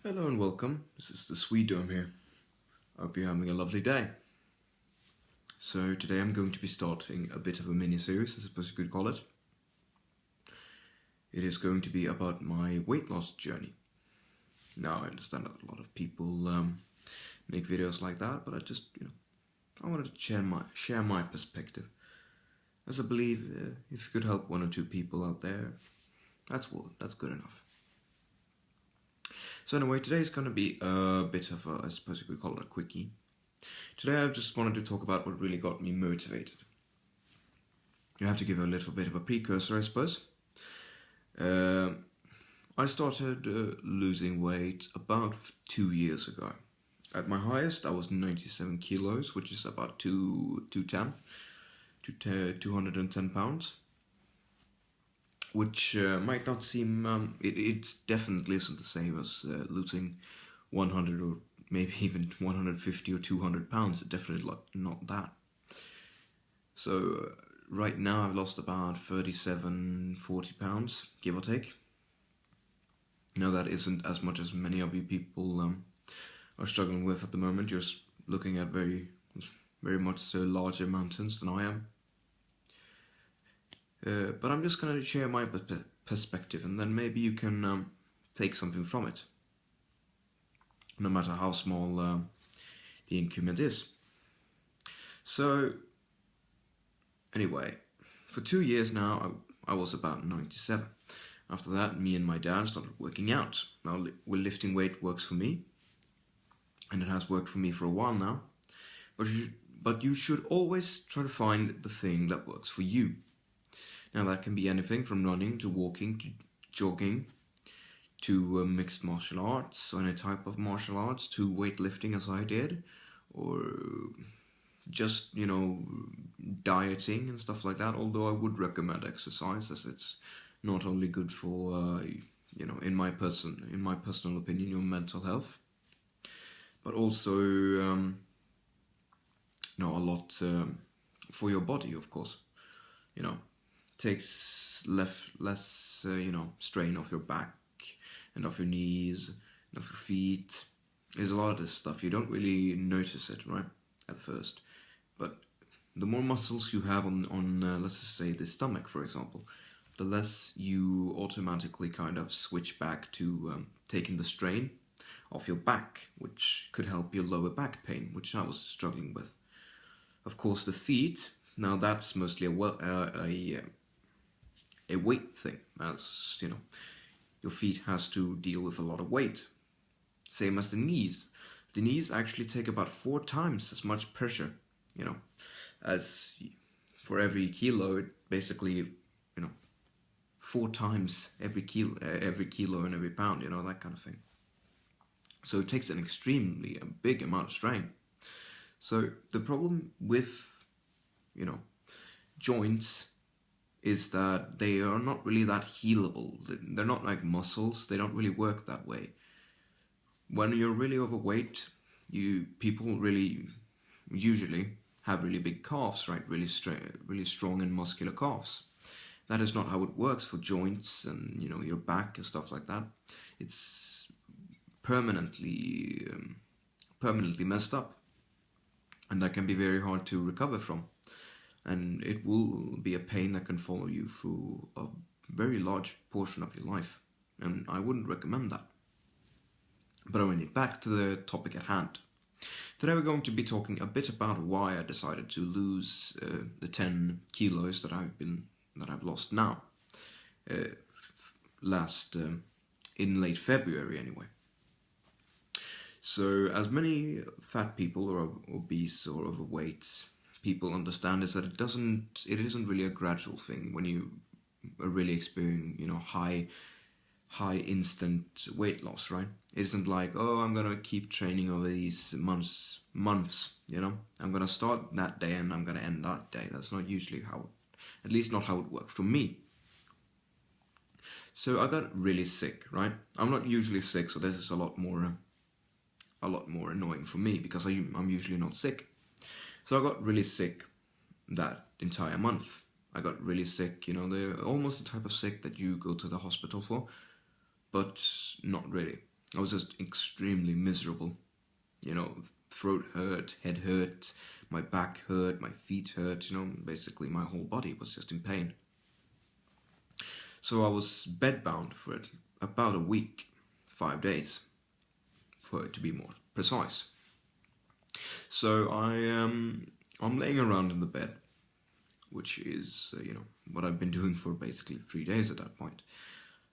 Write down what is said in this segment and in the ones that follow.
Hello and welcome. This is the Sweet Dome here. I hope you're having a lovely day. So today I'm going to be starting a bit of a mini-series, I suppose you could call it. It is going to be about my weight loss journey. Now I understand that a lot of people make videos like that, but I wanted to share my perspective, as I believe if you could help one or two people out there, that's good enough. So anyway, today is going to be a bit of a, I suppose you could call it a quickie. Today I just wanted to talk about what really got me motivated. You have to give a little bit of a precursor, I suppose. I started losing weight about 2 years ago. At my highest, I was 97 kilos, which is about 210 pounds. Which might not seem, it definitely isn't the same as losing 100 or maybe even 150 or 200 pounds. It's definitely not that. So right now I've lost about 37, 40 pounds, give or take. Now that isn't as much as many of you people are struggling with at the moment. You're looking at very much larger mountains than I am. But I'm just going to share my perspective, and then maybe you can take something from it, no matter how small the increment is. So, anyway, for 2 years now, I was about 97. After that, me and my dad started working out. Now, lifting weight works for me, and it has worked for me for a while now. But you should always try to find the thing that works for you. Now that can be anything from running to walking to jogging to mixed martial arts, or any type of martial arts, to weightlifting as I did, or just, dieting and stuff like that. Although I would recommend exercise, as it's not only good for, in my personal opinion, your mental health, but also, a lot for your body, of course. Takes less strain off your back and off your knees and off your feet. There's a lot of this stuff. You don't really notice it, right, at first. But the more muscles you have on let's just say the stomach, for example, the less you automatically kind of switch back to taking the strain off your back, which could help your lower back pain, which I was struggling with. Of course, the feet, now that's mostly a weight thing, as your feet has to deal with a lot of weight. Same as the knees. The knees actually take about 4 times as much pressure, as for every kilo. It basically, 4 times every kilo and every pound, that kind of thing. So it takes an extremely big amount of strain. So the problem with, joints is that they are not really that healable. They're not like muscles. They don't really work that way. When you're really overweight, people really usually have really big calves, right? Really strong and muscular calves. That is not how it works for joints and your back and stuff like that. It's permanently messed up, and that can be very hard to recover from. And it will be a pain that can follow you through a very large portion of your life. And I wouldn't recommend that. But anyway, back to the topic at hand. Today we're going to be talking a bit about why I decided to lose the 10 kilos that I've lost now. In late February anyway. So as many fat people or obese or overweight people understand, is that it isn't really a gradual thing when you are really experiencing high instant weight loss, right? It isn't like, oh, I'm gonna keep training over these months, I'm gonna start that day and I'm gonna end that day. That's not usually at least not how it works for me. So I got really sick, right? I'm not usually sick, so this is a lot more annoying for me, because I'm usually not sick. So I got really sick that entire month. I got really sick, they're almost the type of sick that you go to the hospital for, but not really. I was just extremely miserable. You know, throat hurt, head hurt, my back hurt, my feet hurt, you know, basically my whole body was just in pain. So I was bedbound for it about a week, 5 days, for it to be more precise. So I'm laying around in the bed, which is what I've been doing for basically 3 days at that point.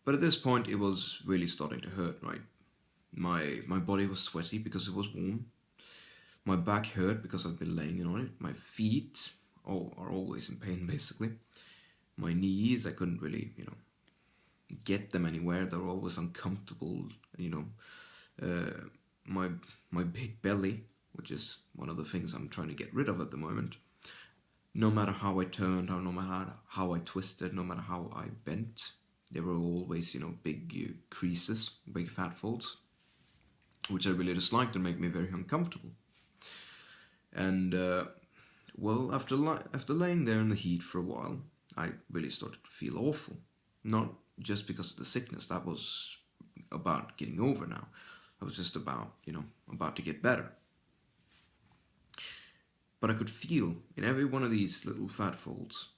But at this point, it was really starting to hurt. Right, my body was sweaty because it was warm. My back hurt because I've been laying on it. My feet are always in pain basically. My knees, I couldn't really get them anywhere. They're always uncomfortable. My big belly, which is one of the things I'm trying to get rid of at the moment. No matter how I turned, no matter how I twisted, no matter how I bent, there were always, big creases, big fat folds, which I really disliked and made me very uncomfortable. And, well, after laying there in the heat for a while, I really started to feel awful. Not just because of the sickness, that was about getting over now. I was just about to get better. But I could feel in every one of these little fat folds,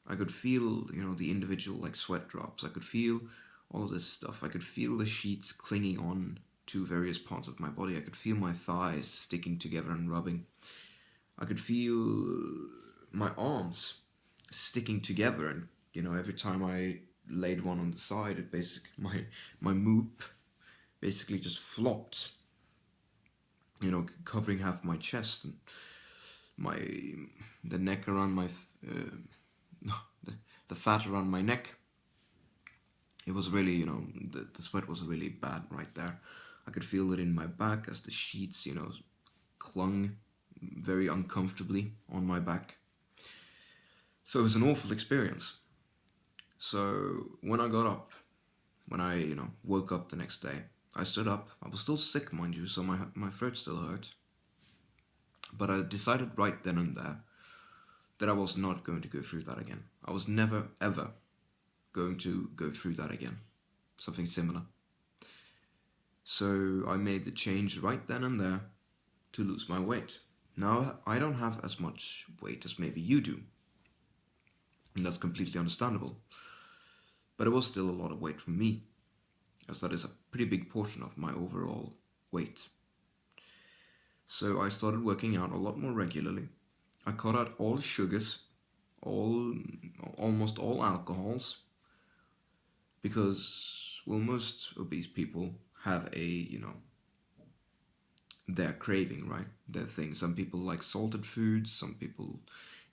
I could feel, the individual like sweat drops. I could feel all of this stuff. I could feel the sheets clinging on to various parts of my body. I could feel my thighs sticking together and rubbing. I could feel my arms sticking together, and every time I laid one on the side, it basically my moop basically just flopped, covering half my chest, and the neck around my the fat around my neck. It was really, the sweat was really bad right there. I could feel it in my back as the sheets, clung very uncomfortably on my back. So it was an awful experience. So when I got up, when I, woke up the next day, I stood up. I was still sick, mind you, so my throat still hurt. But I decided right then and there that I was not going to go through that again. I was never, ever going to go through that again. Something similar. So I made the change right then and there to lose my weight. Now, I don't have as much weight as maybe you do. And that's completely understandable. But it was still a lot of weight for me, as that is a pretty big portion of my overall weight. So I started working out a lot more regularly. I cut out all sugars, almost all alcohols, because, well, most obese people have their craving, right? Their thing. Some people like salted foods, some people,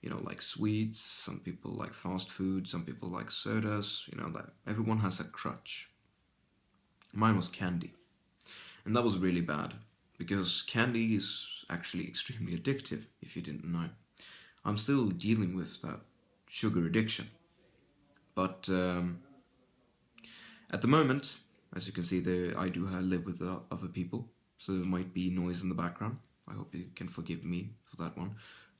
like sweets, some people like fast food, some people like sodas, that everyone has a crutch. Mine was candy. And that was really bad, because candy is actually extremely addictive, if you didn't know. I'm still dealing with that sugar addiction. But at the moment, as you can see, I do live with other people, so there might be noise in the background. I hope you can forgive me for that one.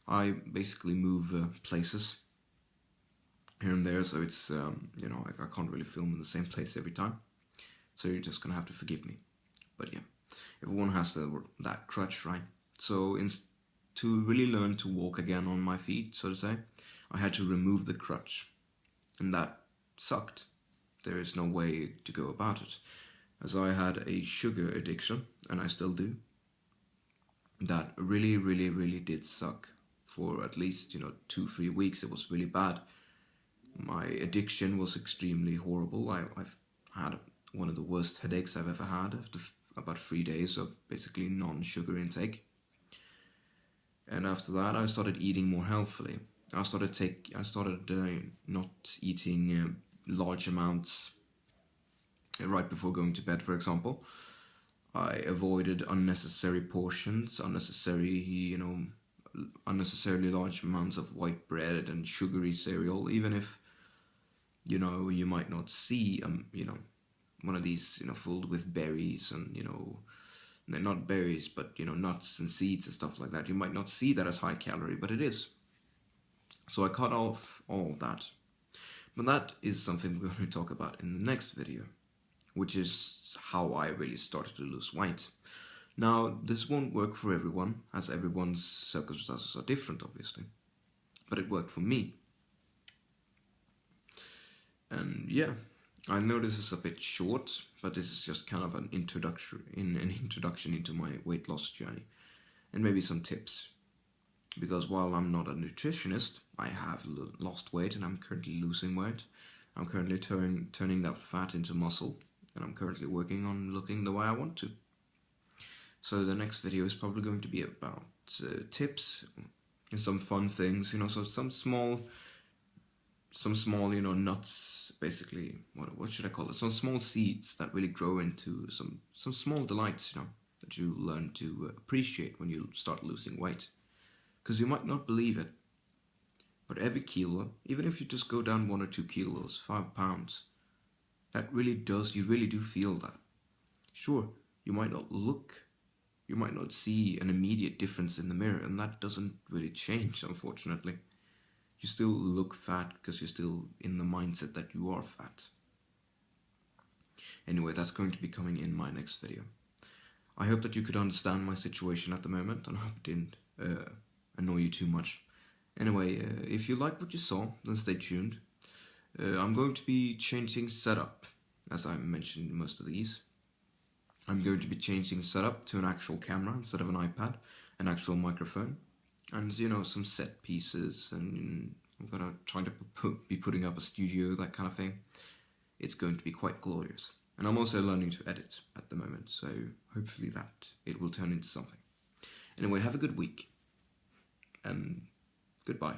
I basically move places here and there, so it's, I can't really film in the same place every time. So you're just gonna have to forgive me. But yeah, everyone has that crutch, right? So to really learn to walk again on my feet, so to say, I had to remove the crutch. And that sucked. There is no way to go about it. As I had a sugar addiction, and I still do, that really, really, really did suck. For at least, 2-3 weeks, it was really bad. My addiction was extremely horrible. I've had one of the worst headaches I've ever had after about 3 days of basically non-sugar intake. And after that, I started eating more healthfully. I started not eating large amounts right before going to bed, for example. I avoided unnecessary portions, unnecessarily large amounts of white bread and sugary cereal, even if, you might not see, one of these, filled with berries and, not berries, but, nuts and seeds and stuff like that. You might not see that as high calorie, but it is. So I cut off all of that. But that is something we're going to talk about in the next video. which is how I really started to lose weight. Now, this won't work for everyone, as everyone's circumstances are different, obviously, but it worked for me. And yeah, I know this is a bit short, but this is just kind of an introduction into my weight loss journey, and maybe some tips. Because while I'm not a nutritionist, I have lost weight and I'm currently losing weight. I'm currently turning that fat into muscle, and I'm currently working on looking the way I want to. So the next video is probably going to be about tips and some fun things, so some small, nuts, basically. What should I call it? Some small seeds that really grow into some small delights, that you learn to appreciate when you start losing weight. Because you might not believe it, but every kilo, even if you just go down 1 or 2 kilos, 5 pounds, that really does, you really do feel that. Sure, you might not see an immediate difference in the mirror, and that doesn't really change, unfortunately. You still look fat because you're still in the mindset that you are fat. Anyway, that's going to be coming in my next video. I hope that you could understand my situation at the moment, and I hope it didn't annoy you too much. Anyway, if you liked what you saw, then stay tuned. I'm going to be changing setup, as I mentioned in most of these. I'm going to be changing setup to an actual camera instead of an iPad, an actual microphone, and some set pieces, and I'm gonna try to be putting up a studio, that kind of thing. It's going to be quite glorious. And I'm also learning to edit at the moment, so hopefully that it will turn into something. Anyway, have a good week, and goodbye.